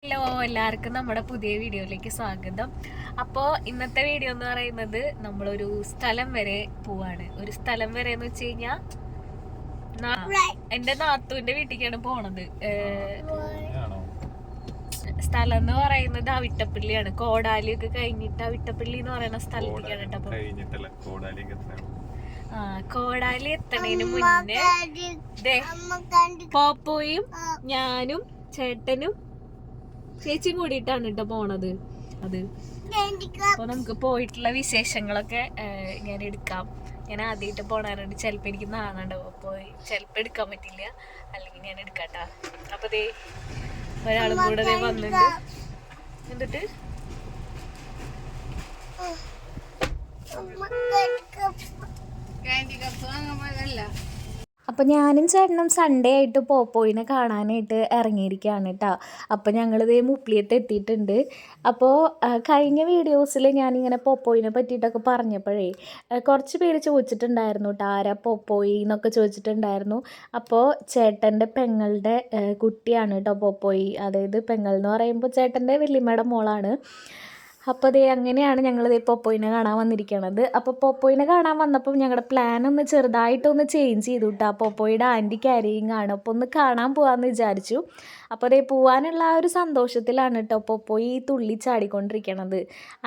Hello, എല്ലാവർക്കും നമ്മുടെ പുതിയ വീഡിയോയിലേക്ക് സ്വാഗതം. അപ്പോൾ ഇന്നത്തെ വീഡിയോ എന്ന് പറയുന്നത് നമ്മളൊരു സ്ഥലം വരെ പോവാണ്. ഒരു സ്ഥലം വരെ എന്ന് വെച്ച് കഴിഞ്ഞാൽ എൻ്റെ നാത്തൂൻ്റെ വീട്ടിലേക്കാണ് പോണത്. സ്ഥലം എന്ന് പറയുന്നത് അവിട്ടപ്പള്ളിയാണ്. കോടാലിയൊക്കെ കഴിഞ്ഞിട്ട് അവിട്ടപ്പള്ളി എന്ന് പറയുന്ന സ്ഥലത്തേക്കാണ് കേട്ടോ. കോടാലി എത്തണേന് മുന്നേ പോപ്പോയും ഞാനും ചേട്ടനും ചേച്ചിയും കൂടിയിട്ടാണ് കേട്ടോ പോണത്. അപ്പൊ നമുക്ക് പോയിട്ടുള്ള വിശേഷങ്ങളൊക്കെ ഞാൻ എടുക്കാം. ഞാൻ ആദ്യമായിട്ട് പോണാറുണ്ട്. ചിലപ്പോ എനിക്ക് നാണുണ്ടാവും, അപ്പൊ ചിലപ്പോ എടുക്കാൻ പറ്റില്ല, അല്ലെങ്കിൽ ഞാൻ എടുക്കാട്ടാ. അപ്പൊ ദേ ഒരാളും കൂടെ വന്നിട്ട് എന്നിട്ട് അപ്പോൾ ഞാനും ചേട്ടനും സൺഡേ ആയിട്ട് പോപ്പോയിനെ കാണാനായിട്ട് ഇറങ്ങിയിരിക്കുകയാണ് കേട്ടോ. അപ്പോൾ ഞങ്ങളിതേ മുപ്ലിയത്ത് എത്തിയിട്ടുണ്ട്. അപ്പോൾ കഴിഞ്ഞ വീഡിയോസിൽ ഞാനിങ്ങനെ പോപ്പോയിനെ പറ്റിയിട്ടൊക്കെ പറഞ്ഞപ്പോഴേ കുറച്ച് പേര് ചോദിച്ചിട്ടുണ്ടായിരുന്നു കേട്ടോ, ആരാ പോപ്പോയി എന്നൊക്കെ ചോദിച്ചിട്ടുണ്ടായിരുന്നു. അപ്പോൾ ചേട്ടൻ്റെ പെങ്ങളുടെ കുട്ടിയാണ് കേട്ടോ പോപ്പോയി. അതായത് പെങ്ങൾ എന്ന് പറയുമ്പോൾ ചേട്ടൻ്റെ വല്യമ്മയുടെ മോളാണ്. അപ്പോൾ അതേ അങ്ങനെയാണ് ഞങ്ങളിതേ പോപ്പോയിനെ കാണാൻ വന്നിരിക്കണത്. അപ്പോൾ പോപ്പോയിനെ കാണാൻ വന്നപ്പോൾ ഞങ്ങളുടെ പ്ലാൻ ഒന്ന് ചെറുതായിട്ടൊന്ന് ചേഞ്ച് ചെയ്തു കേട്ടോ. പോപ്പോയുടെ ആൻറ്റി ക്യാരിയിങ് ആണ്, അപ്പോൾ ഒന്ന് കാണാൻ പോകാമെന്ന് വിചാരിച്ചു. അപ്പോൾ അതേ പോകാനുള്ള ആ ഒരു സന്തോഷത്തിലാണ് കേട്ടോ പോപ്പോയി തുള്ളി ചാടിക്കൊണ്ടിരിക്കണത്.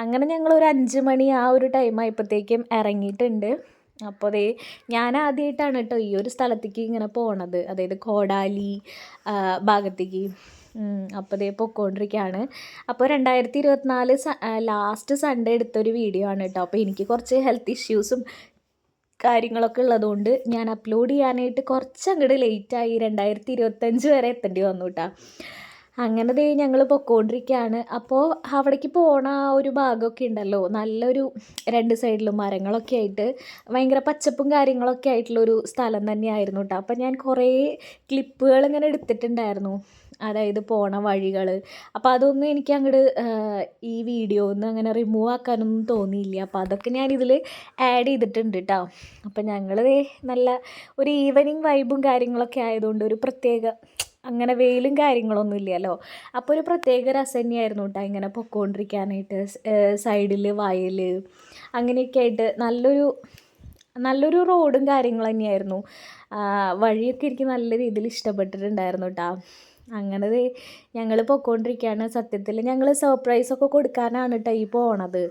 അങ്ങനെ ഞങ്ങളൊരു 5 മണി ആ ഒരു ടൈം ആയപ്പോഴത്തേക്കും ഇറങ്ങിയിട്ടുണ്ട്. അപ്പോൾ അതേ ഞാൻ ആദ്യമായിട്ടാണ് കേട്ടോ ഈ ഒരു സ്ഥലത്തേക്ക് ഇങ്ങനെ പോണത്, അതായത് കോടാലി ഭാഗത്തേക്ക്. അപ്പോൾ ദേ പൊയ്ക്കൊണ്ടിരിക്കുകയാണ്. അപ്പോൾ 2024 ലാസ്റ്റ് സൺഡേ എടുത്തൊരു വീഡിയോ ആണ് കേട്ടോ. അപ്പോൾ എനിക്ക് കുറച്ച് ഹെൽത്ത് ഇഷ്യൂസും കാര്യങ്ങളൊക്കെ ഉള്ളതുകൊണ്ട് ഞാൻ അപ്ലോഡ് ചെയ്യാനായിട്ട് കുറച്ചങ്ങോട്ട് ലേറ്റായി. 2025 വരെ എത്തേണ്ടി വന്നു കേട്ടോ. അങ്ങനെ ദേ ഞങ്ങൾ പൊയ്ക്കൊണ്ടിരിക്കുകയാണ്. അപ്പോൾ അവിടേക്ക് പോണ ആ ഒരു ഭാഗമൊക്കെ ഉണ്ടല്ലോ, നല്ലൊരു 2 സൈഡിലും മരങ്ങളൊക്കെ ആയിട്ട് ഭയങ്കര പച്ചപ്പും കാര്യങ്ങളൊക്കെ ആയിട്ടുള്ളൊരു സ്ഥലം തന്നെയായിരുന്നു കേട്ടോ. അപ്പോൾ ഞാൻ കുറേ ക്ലിപ്പുകൾ ഇങ്ങനെ എടുത്തിട്ടുണ്ടായിരുന്നു, അതായത് പോണ വഴികൾ. അപ്പോൾ അതൊന്നും എനിക്ക് അങ്ങോട്ട് ഈ വീഡിയോന്ന് അങ്ങനെ റിമൂവ് ആക്കാനൊന്നും തോന്നിയില്ല. അപ്പോൾ അതൊക്കെ ഞാനിതിൽ ആഡ് ചെയ്തിട്ടുണ്ട് കേട്ടോ. അപ്പോൾ ഞങ്ങൾ നല്ല ഒരു ഈവനിങ് വൈബും കാര്യങ്ങളൊക്കെ ആയതുകൊണ്ട് ഒരു പ്രത്യേക അങ്ങനെ വെയിലും കാര്യങ്ങളൊന്നും ഇല്ലല്ലോ, അപ്പോൾ ഒരു പ്രത്യേക രസം തന്നെയായിരുന്നു കേട്ടോ ഇങ്ങനെ പൊയ്ക്കൊണ്ടിരിക്കാനായിട്ട്. സൈഡിൽ വയൽ അങ്ങനെയൊക്കെ ആയിട്ട് നല്ലൊരു റോഡും കാര്യങ്ങൾ തന്നെയായിരുന്നു. വഴിയൊക്കെ എനിക്ക് നല്ല രീതിയിൽ ഇഷ്ടപ്പെട്ടിട്ടുണ്ടായിരുന്നു കേട്ടോ. അങ്ങനെ ഞങ്ങൾ പൊയ്ക്കൊണ്ടിരിക്കുകയാണ്. സത്യത്തിൽ ഞങ്ങൾ സർപ്രൈസൊക്കെ കൊടുക്കാനാണ് കേട്ടോ ഈ പോണത്.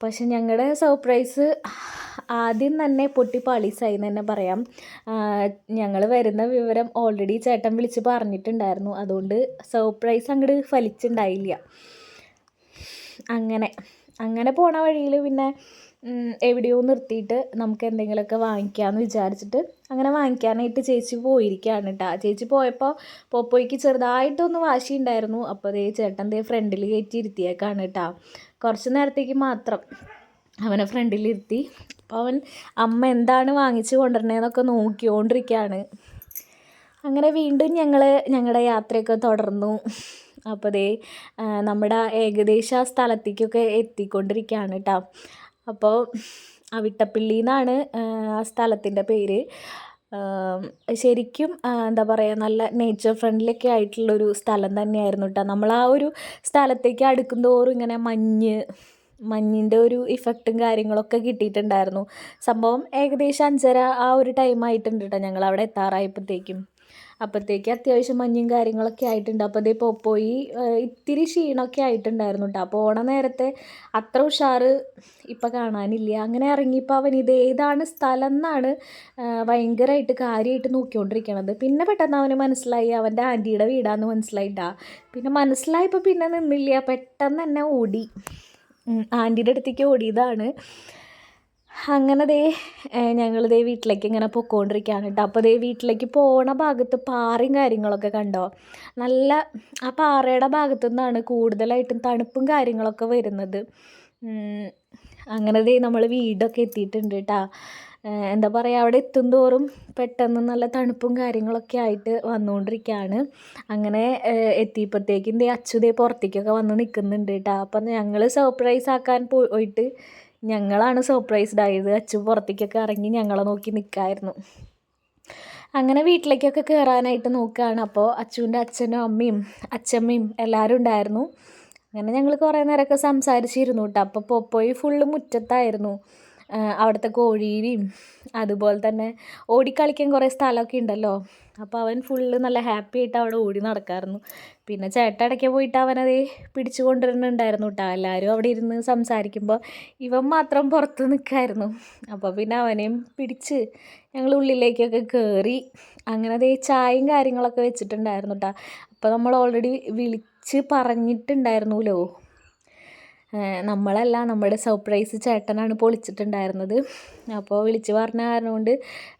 പക്ഷെ ഞങ്ങളുടെ സർപ്രൈസ് ആദ്യം തന്നെ പൊട്ടി പാളീസായി എന്ന് തന്നെ പറയാം. ഞങ്ങൾ വരുന്ന വിവരം ഓൾറെഡി ചേട്ടൻ വിളിച്ച് പറഞ്ഞിട്ടുണ്ടായിരുന്നു, അതുകൊണ്ട് സർപ്രൈസ് അങ്ങോട്ട് ഫലിച്ചിട്ടുണ്ടായില്ല. അങ്ങനെ പോണ വഴിയിൽ പിന്നെ എവിടെയോ നിർത്തിയിട്ട് നമുക്ക് എന്തെങ്കിലുമൊക്കെ വാങ്ങിക്കാമെന്ന് വിചാരിച്ചിട്ട് അങ്ങനെ വാങ്ങിക്കാനായിട്ട് ചേച്ചി പോയിരിക്കുകയാണ് കേട്ടോ. ചേച്ചി പോയപ്പോൾ പോപ്പോയ്ക്ക് ചെറുതായിട്ടൊന്ന് വാശി ഉണ്ടായിരുന്നു. അപ്പോൾ അതേ ചേട്ടൻ ഫ്രണ്ടിൽ കയറ്റി ഇരുത്തിയേക്കാണ് കേട്ടോ. കുറച്ച് നേരത്തേക്ക് മാത്രം അവനെ ഫ്രണ്ടിലിരുത്തി. അപ്പോൾ അവൻ അമ്മ എന്താണ് വാങ്ങിച്ച് കൊണ്ടുവരണേന്നൊക്കെ നോക്കിക്കൊണ്ടിരിക്കുകയാണ്. അങ്ങനെ വീണ്ടും ഞങ്ങളുടെ യാത്രയൊക്കെ തുടർന്നു. അപ്പോൾ നമ്മുടെ ഏകദേശം ആ സ്ഥലത്തേക്കൊക്കെ എത്തിക്കൊണ്ടിരിക്കുകയാണ് കേട്ടോ. അപ്പോൾ അവിട്ടപ്പള്ളി എന്നാണ് ആ സ്ഥലത്തിൻ്റെ പേര്. ശരിക്കും എന്താ പറയുക, നല്ല നേച്ചർ ഫ്രണ്ട്ലിയൊക്കെ ആയിട്ടുള്ളൊരു സ്ഥലം തന്നെയായിരുന്നു കേട്ടോ. നമ്മൾ ആ ഒരു സ്ഥലത്തേക്ക് അടുക്കും തോറും ഇങ്ങനെ മഞ്ഞിൻ്റെ ഒരു ഇഫക്റ്റും കാര്യങ്ങളൊക്കെ കിട്ടിയിട്ടുണ്ടായിരുന്നു. സംഭവം ഏകദേശം 5:30 ആ ഒരു ടൈം ആയിട്ടുണ്ട് കേട്ടോ ഞങ്ങൾ അവിടെ എത്താറായപ്പോഴത്തേക്കും. അത്യാവശ്യം മഞ്ഞും കാര്യങ്ങളൊക്കെ ആയിട്ടുണ്ട്. അപ്പോൾ പോയി ഇത്തിരി ക്ഷീണമൊക്കെ ആയിട്ടുണ്ടായിരുന്നു കേട്ടോ. പോണ നേരത്തെ അത്ര ഉഷാറ് ഇപ്പം കാണാനില്ല. അങ്ങനെ ഇറങ്ങിയപ്പോൾ അവൻ ഇതേതാണ് സ്ഥലം എന്നാണ് ഭയങ്കരമായിട്ട് കാര്യമായിട്ട് നോക്കിക്കൊണ്ടിരിക്കണത്. പിന്നെ പെട്ടെന്ന് അവന് മനസ്സിലായി അവൻ്റെ ആൻറ്റിയുടെ വീടാന്ന് മനസ്സിലായിട്ടാ. പിന്നെ മനസ്സിലായപ്പോൾ പിന്നെ നിന്നില്ല, പെട്ടെന്ന് തന്നെ ഓടി, ആൻറ്റിയുടെ അടുത്തേക്ക് ഓടിയതാണ്. അങ്ങനെ ഞങ്ങൾ വീട്ടിലേക്ക് ഇങ്ങനെ പൊയ്ക്കൊണ്ടിരിക്കുകയാണ് കേട്ടോ. അപ്പോൾ വീട്ടിലേക്ക് പോണ ഭാഗത്ത് പാറയും കാര്യങ്ങളൊക്കെ കണ്ടോ, നല്ല ആ പാറയുടെ ഭാഗത്തു നിന്നാണ് കൂടുതലായിട്ടും തണുപ്പും കാര്യങ്ങളൊക്കെ വരുന്നത്. അങ്ങനെ നമ്മൾ വീടൊക്കെ എത്തിയിട്ടുണ്ട് കേട്ടോ. എന്താ പറയുക, അവിടെ എത്തും തോറും പെട്ടെന്ന് നല്ല തണുപ്പും കാര്യങ്ങളൊക്കെ ആയിട്ട് വന്നുകൊണ്ടിരിക്കുകയാണ്. അങ്ങനെ എത്തിയപ്പോഴത്തേക്കും അച്ചു പുറത്തേക്കൊക്കെ വന്ന് നിൽക്കുന്നുണ്ട് കേട്ടോ. അപ്പം ഞങ്ങൾ സർപ്രൈസ് ആക്കാൻ പോയിട്ട് ഞങ്ങളാണ് സർപ്രൈസ്ഡ് ആയത്. അച്ചു പുറത്തേക്കൊക്കെ ഇറങ്ങി ഞങ്ങളെ നോക്കി നിൽക്കായിരുന്നു. അങ്ങനെ വീട്ടിലേക്കൊക്കെ കയറാനായിട്ട് നോക്കുകയാണ്. അപ്പോൾ അച്ചുവിൻ്റെ അച്ഛനും അമ്മയും അച്ഛമ്മയും എല്ലാവരും ഉണ്ടായിരുന്നു. അങ്ങനെ ഞങ്ങൾ കുറേ നേരമൊക്കെ സംസാരിച്ചിരുന്നു കേട്ടോ. അപ്പോൾ പോപ്പോയി ഫുള്ള് മുറ്റത്തായിരുന്നു. അവിടുത്തെ കോഴീനെയും അതുപോലെ തന്നെ ഓടിക്കളിക്കാൻ കുറേ സ്ഥലമൊക്കെ ഉണ്ടല്ലോ. അപ്പോൾ അവൻ ഫുള്ള് നല്ല ഹാപ്പി ആയിട്ട് അവിടെ ഓടി നടക്കായിരുന്നു. പിന്നെ ചേട്ടൻ ഇടയ്ക്ക് പോയിട്ട് അവനത് പിടിച്ചു കൊണ്ടുവരുന്നുണ്ടായിരുന്നു കേട്ടോ. എല്ലാവരും അവിടെ ഇരുന്ന് സംസാരിക്കുമ്പോൾ ഇവൻ മാത്രം പുറത്ത് നിൽക്കായിരുന്നു. അപ്പോൾ പിന്നെ അവനെയും പിടിച്ച് ഞങ്ങൾ ഉള്ളിലേക്കൊക്കെ കയറി. അങ്ങനെ അതേ ചായയും കാര്യങ്ങളൊക്കെ വെച്ചിട്ടുണ്ടായിരുന്നു കേട്ടോ. അപ്പോൾ നമ്മൾ ഓൾറെഡി വിളിച്ച് പറഞ്ഞിട്ടുണ്ടായിരുന്നല്ലോ. നമ്മളല്ല, നമ്മുടെ സർപ്രൈസ് ചേട്ടനാണ് പൊളിച്ചിട്ടുണ്ടായിരുന്നത്. അപ്പോൾ വിളിച്ച് പറഞ്ഞ കാരണം കൊണ്ട്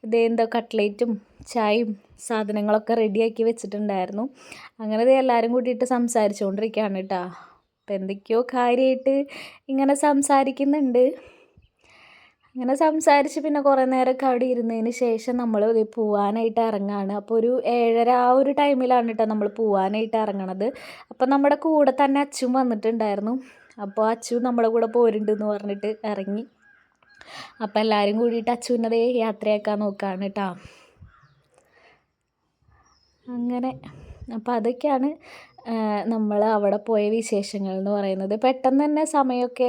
ഇതേ എന്തോ കട്ട്ലേറ്റും ചായയും സാധനങ്ങളൊക്കെ റെഡിയാക്കി വെച്ചിട്ടുണ്ടായിരുന്നു. അങ്ങനെ ഇത് എല്ലാവരും കൂട്ടിയിട്ട് സംസാരിച്ചുകൊണ്ടിരിക്കുകയാണ് കേട്ടോ. അപ്പോൾ എന്തൊക്കെയോ കാര്യമായിട്ട് ഇങ്ങനെ സംസാരിക്കുന്നുണ്ട്. അങ്ങനെ സംസാരിച്ച് പിന്നെ കുറേ നേരമൊക്കെ അവിടെ ഇരുന്നതിന് ശേഷം നമ്മൾ പോവാനായിട്ട് ഇറങ്ങുകയാണ്. അപ്പോൾ ഒരു 7:30 ആ ഒരു ടൈമിലാണ് കേട്ടോ നമ്മൾ പോവാനായിട്ട് ഇറങ്ങണത്. അപ്പോൾ നമ്മുടെ കൂടെ തന്നെ അച്ചും വന്നിട്ടുണ്ടായിരുന്നു. അപ്പോൾ അച്ചു നമ്മുടെ കൂടെ പോരുന്നുണ്ടെന്ന് പറഞ്ഞിട്ട് ഇറങ്ങി. അപ്പോൾ എല്ലാവരും കൂടിയിട്ട് അച്ചുവിനതേ യാത്രയാക്കാൻ നോക്കുകയാണ് കേട്ടോ. അങ്ങനെ അപ്പോൾ അതൊക്കെയാണ് നമ്മൾ അവിടെ പോയ വിശേഷങ്ങൾ എന്ന് പറയുന്നത്. പെട്ടെന്ന് തന്നെ സമയമൊക്കെ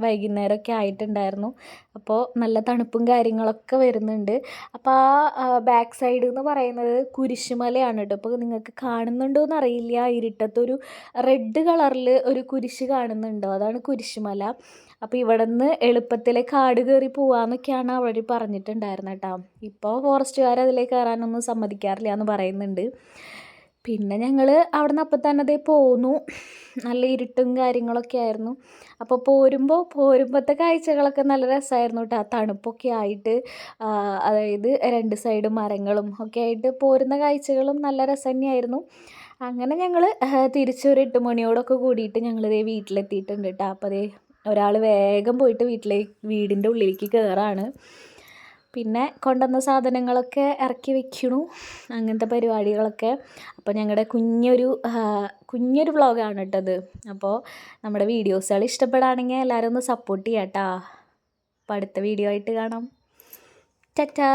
വൈകുന്നേരമൊക്കെ ആയിട്ടുണ്ടായിരുന്നു. അപ്പോൾ നല്ല തണുപ്പും കാര്യങ്ങളൊക്കെ വരുന്നുണ്ട്. അപ്പോൾ ആ ബാക്ക് സൈഡ് എന്ന് പറയുന്നത് കുരിശുമലയാണ് കേട്ടോ. ഇപ്പോൾ നിങ്ങൾക്ക് കാണുന്നുണ്ടോ എന്നറിയില്ല, ഇരുട്ടത്തൊരു റെഡ് കളറിൽ ഒരു കുരിശ് കാണുന്നുണ്ടോ, അതാണ് കുരിശുമല. അപ്പോൾ ഇവിടെ നിന്ന് എളുപ്പത്തിൽ കാട് കയറി പോവാമെന്നൊക്കെയാണ് അവർ പറഞ്ഞിട്ടുണ്ടായിരുന്നത് കേട്ടോ. ഇപ്പോൾ ഫോറസ്റ്റുകാർ അതിലേക്ക് കയറാനൊന്നും സമ്മതിക്കാറില്ല എന്ന് പറയുന്നുണ്ട്. പിന്നെ ഞങ്ങൾ അവിടെ നിന്ന് അപ്പം തന്നെ അതേ പോന്നു. നല്ല ഇരുട്ടും കാര്യങ്ങളൊക്കെ ആയിരുന്നു. അപ്പോൾ പോരുമ്പോഴത്തെ കാഴ്ചകളൊക്കെ നല്ല രസമായിരുന്നു കേട്ടോ. തണുപ്പൊക്കെ ആയിട്ട്, അതായത് 2 സൈഡ് മരങ്ങളും ഒക്കെ ആയിട്ട് പോരുന്ന കാഴ്ചകളും നല്ല രസം തന്നെയായിരുന്നു. അങ്ങനെ ഞങ്ങൾ തിരിച്ചൊരു 8 മണിയോടൊക്കെ കൂടിയിട്ട് ഞങ്ങളിതേ വീട്ടിലെത്തിയിട്ടുണ്ട് കേട്ടോ. അപ്പോൾ അതേ ഒരാൾ വേഗം പോയിട്ട് വീടിൻ്റെ ഉള്ളിലേക്ക് കയറാണ്. പിന്നെ കൊണ്ടുവന്ന സാധനങ്ങളൊക്കെ ഇറക്കി വെക്കണു, അങ്ങനത്തെ പരിപാടികളൊക്കെ. അപ്പോൾ ഞങ്ങളുടെ കുഞ്ഞൊരു വ്ളോഗാണ് കേട്ടത്. അപ്പോൾ നമ്മുടെ വീഡിയോസുകൾ ഇഷ്ടപ്പെടുകയാണെങ്കിൽ എല്ലാവരും ഒന്ന് സപ്പോർട്ട് ചെയ്യാം കേട്ടോ. അപ്പോൾ അടുത്ത വീഡിയോ ആയിട്ട് കാണാം. ടാറ്റാ.